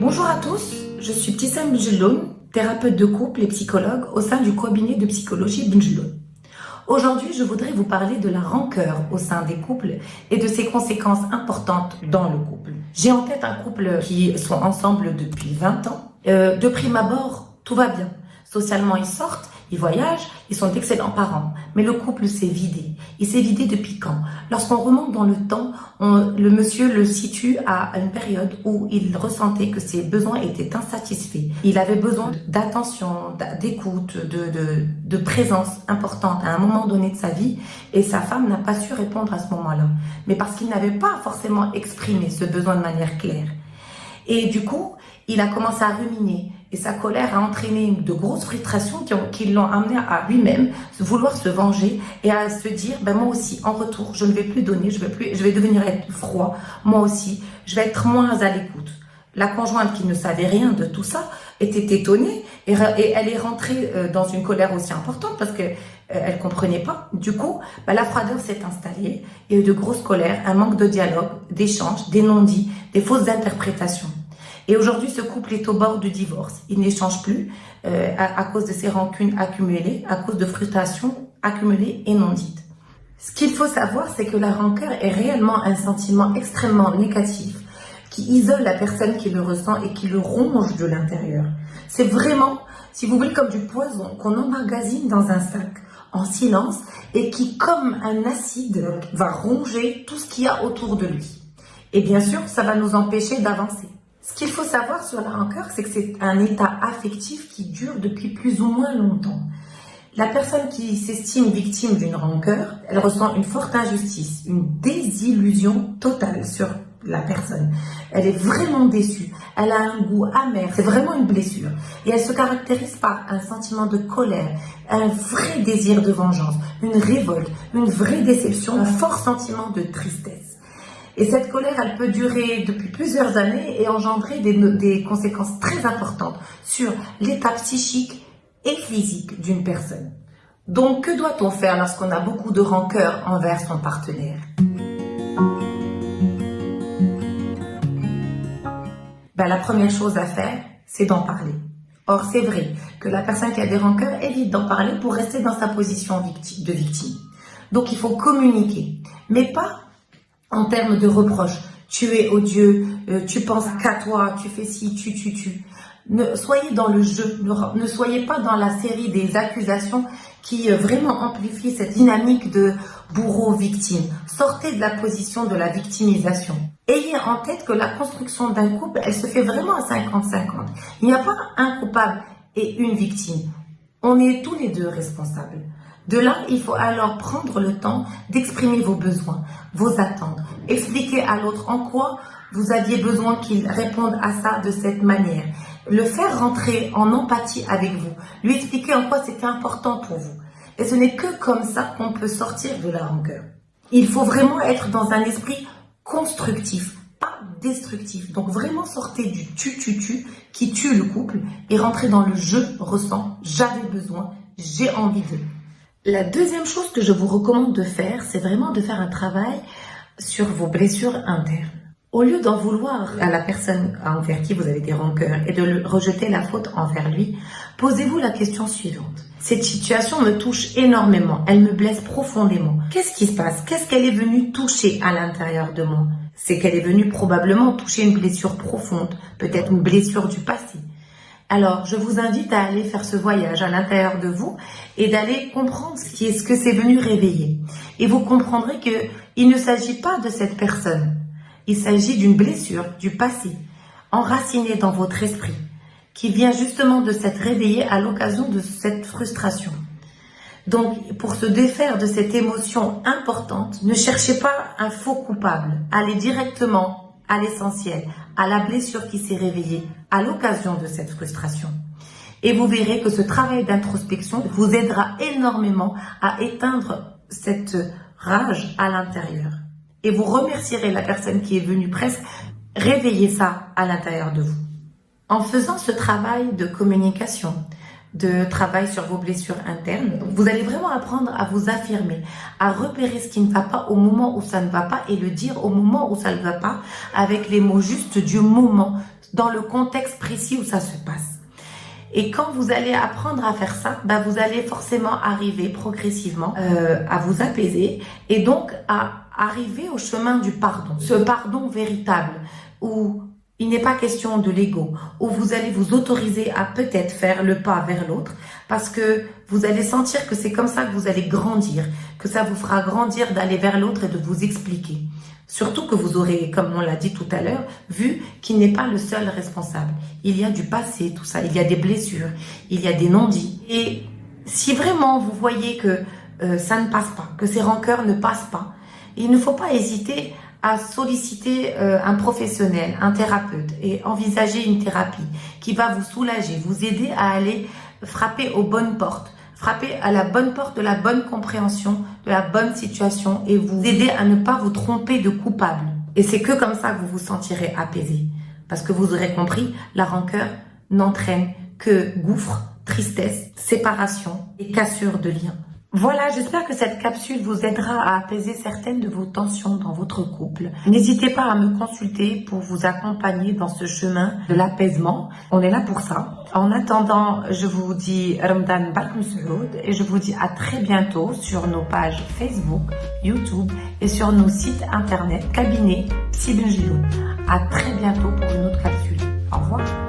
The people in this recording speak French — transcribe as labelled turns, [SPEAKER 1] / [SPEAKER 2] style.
[SPEAKER 1] Bonjour à tous, je suis Tissam Benjelloun, thérapeute de couple et psychologue au sein du cabinet de psychologie Benjelloun. Aujourd'hui, je voudrais vous parler de la rancœur au sein des couples et de ses conséquences importantes dans le couple. J'ai en tête un couple qui sont ensemble depuis 20 ans. De prime abord, tout va bien. Socialement, ils sortent, ils voyagent, ils sont d'excellents parents. Mais le couple s'est vidé. Il s'est vidé depuis quand? Lorsqu'on remonte dans le temps, le monsieur le situe à une période où il ressentait que ses besoins étaient insatisfaits. Il avait besoin d'attention, d'écoute, de présence importante à un moment donné de sa vie. Et sa femme n'a pas su répondre à ce moment-là. Mais parce qu'il n'avait pas forcément exprimé ce besoin de manière claire. Et du coup, il a commencé à ruminer. Et sa colère a entraîné de grosses frustrations qui l'ont amené à lui-même vouloir se venger et à se dire, ben moi aussi, en retour, je ne vais plus donner, je vais devenir être froid. Moi aussi, je vais être moins à l'écoute. La conjointe qui ne savait rien de tout ça était étonnée et elle est rentrée dans une colère aussi importante parce que elle comprenait pas. Du coup, la froideur s'est installée. Il y a eu de grosses colères, un manque de dialogue, d'échanges, des non-dits, des fausses interprétations. Et aujourd'hui, ce couple est au bord du divorce. Il n'échange plus à cause de ses rancunes accumulées, à cause de frustrations accumulées et non dites. Ce qu'il faut savoir, c'est que la rancœur est réellement un sentiment extrêmement négatif qui isole la personne qui le ressent et qui le ronge de l'intérieur. C'est vraiment, si vous voulez, comme du poison qu'on emmagasine dans un sac en silence et qui, comme un acide, va ronger tout ce qu'il y a autour de lui. Et bien sûr, ça va nous empêcher d'avancer. Ce qu'il faut savoir sur la rancœur, c'est que c'est un état affectif qui dure depuis plus ou moins longtemps. La personne qui s'estime victime d'une rancœur, elle ressent une forte injustice, une désillusion totale sur la personne. Elle est vraiment déçue, elle a un goût amer, c'est vraiment une blessure. Et elle se caractérise par un sentiment de colère, un vrai désir de vengeance, une révolte, une vraie déception, un fort sentiment de tristesse. Et cette colère, elle peut durer depuis plusieurs années et engendrer des conséquences très importantes sur l'état psychique et physique d'une personne. Donc, que doit-on faire lorsqu'on a beaucoup de rancœur envers son partenaire? La première chose à faire, c'est d'en parler. Or, c'est vrai que la personne qui a des rancœurs évite d'en parler pour rester dans sa position de victime. Donc, il faut communiquer, mais pas en termes de reproches. Tu es odieux, tu penses qu'à toi, tu fais ci, tu. Soyez dans le jeu, ne soyez pas dans la série des accusations qui vraiment amplifient cette dynamique de bourreau-victime. Sortez de la position de la victimisation. Ayez en tête que la construction d'un couple, elle se fait vraiment à 50-50. Il n'y a pas un coupable et une victime. On est tous les deux responsables. De là, il faut alors prendre le temps d'exprimer vos besoins, vos attentes, expliquer à l'autre en quoi vous aviez besoin qu'il réponde à ça de cette manière. Le faire rentrer en empathie avec vous, lui expliquer en quoi c'était important pour vous. Et ce n'est que comme ça qu'on peut sortir de la rancœur. Il faut vraiment être dans un esprit constructif, pas destructif. Donc vraiment sortez du tu qui tue le couple et rentrez dans le je ressens, j'avais besoin, j'ai envie de. La deuxième chose que je vous recommande de faire, c'est vraiment de faire un travail sur vos blessures internes. Au lieu d'en vouloir à la personne envers qui vous avez des rancœurs et de rejeter la faute envers lui, posez-vous la question suivante. Cette situation me touche énormément, elle me blesse profondément. Qu'est-ce qui se passe? Qu'est-ce qu'elle est venue toucher à l'intérieur de moi? C'est qu'elle est venue probablement toucher une blessure profonde, peut-être une blessure du passé. Alors, je vous invite à aller faire ce voyage à l'intérieur de vous et d'aller comprendre ce que c'est venu réveiller. Et vous comprendrez qu'il ne s'agit pas de cette personne. Il s'agit d'une blessure du passé, enracinée dans votre esprit, qui vient justement de s'être réveillée à l'occasion de cette frustration. Donc, pour se défaire de cette émotion importante, ne cherchez pas un faux coupable. Allez directement à l'essentiel, à la blessure qui s'est réveillée à l'occasion de cette frustration. Et vous verrez que ce travail d'introspection vous aidera énormément à éteindre cette rage à l'intérieur. Et vous remercierez la personne qui est venue presque réveiller ça à l'intérieur de vous. En faisant ce travail de communication, de travail sur vos blessures internes, vous allez vraiment apprendre à vous affirmer, à repérer ce qui ne va pas au moment où ça ne va pas et le dire au moment où ça ne va pas avec les mots justes du moment, dans le contexte précis où ça se passe. Et quand vous allez apprendre à faire ça, vous allez forcément arriver progressivement à vous apaiser et donc à arriver au chemin du pardon. Ce pardon véritable où il n'est pas question de l'ego, où vous allez vous autoriser à peut-être faire le pas vers l'autre parce que vous allez sentir que c'est comme ça que vous allez grandir, que ça vous fera grandir d'aller vers l'autre et de vous expliquer. Surtout que vous aurez, comme on l'a dit tout à l'heure, vu qu'il n'est pas le seul responsable. Il y a du passé, tout ça, il y a des blessures, il y a des non-dits. Et si vraiment vous voyez que ça ne passe pas, que ces rancœurs ne passent pas, il ne faut pas hésiter à solliciter un professionnel, un thérapeute et envisager une thérapie qui va vous soulager, vous aider à aller frapper aux bonnes portes, frapper à la bonne porte de la bonne compréhension, de la bonne situation et vous aider à ne pas vous tromper de coupable. Et c'est que comme ça que vous vous sentirez apaisé. Parce que vous aurez compris, la rancœur n'entraîne que gouffre, tristesse, séparation et cassure de liens. Voilà, j'espère que cette capsule vous aidera à apaiser certaines de vos tensions dans votre couple. N'hésitez pas à me consulter pour vous accompagner dans ce chemin de l'apaisement. On est là pour ça. En attendant, je vous dis Ramadan Bark Msoud et je vous dis à très bientôt sur nos pages Facebook, YouTube et sur nos sites internet cabinet Psy Benjeloun. À très bientôt pour une autre capsule. Au revoir.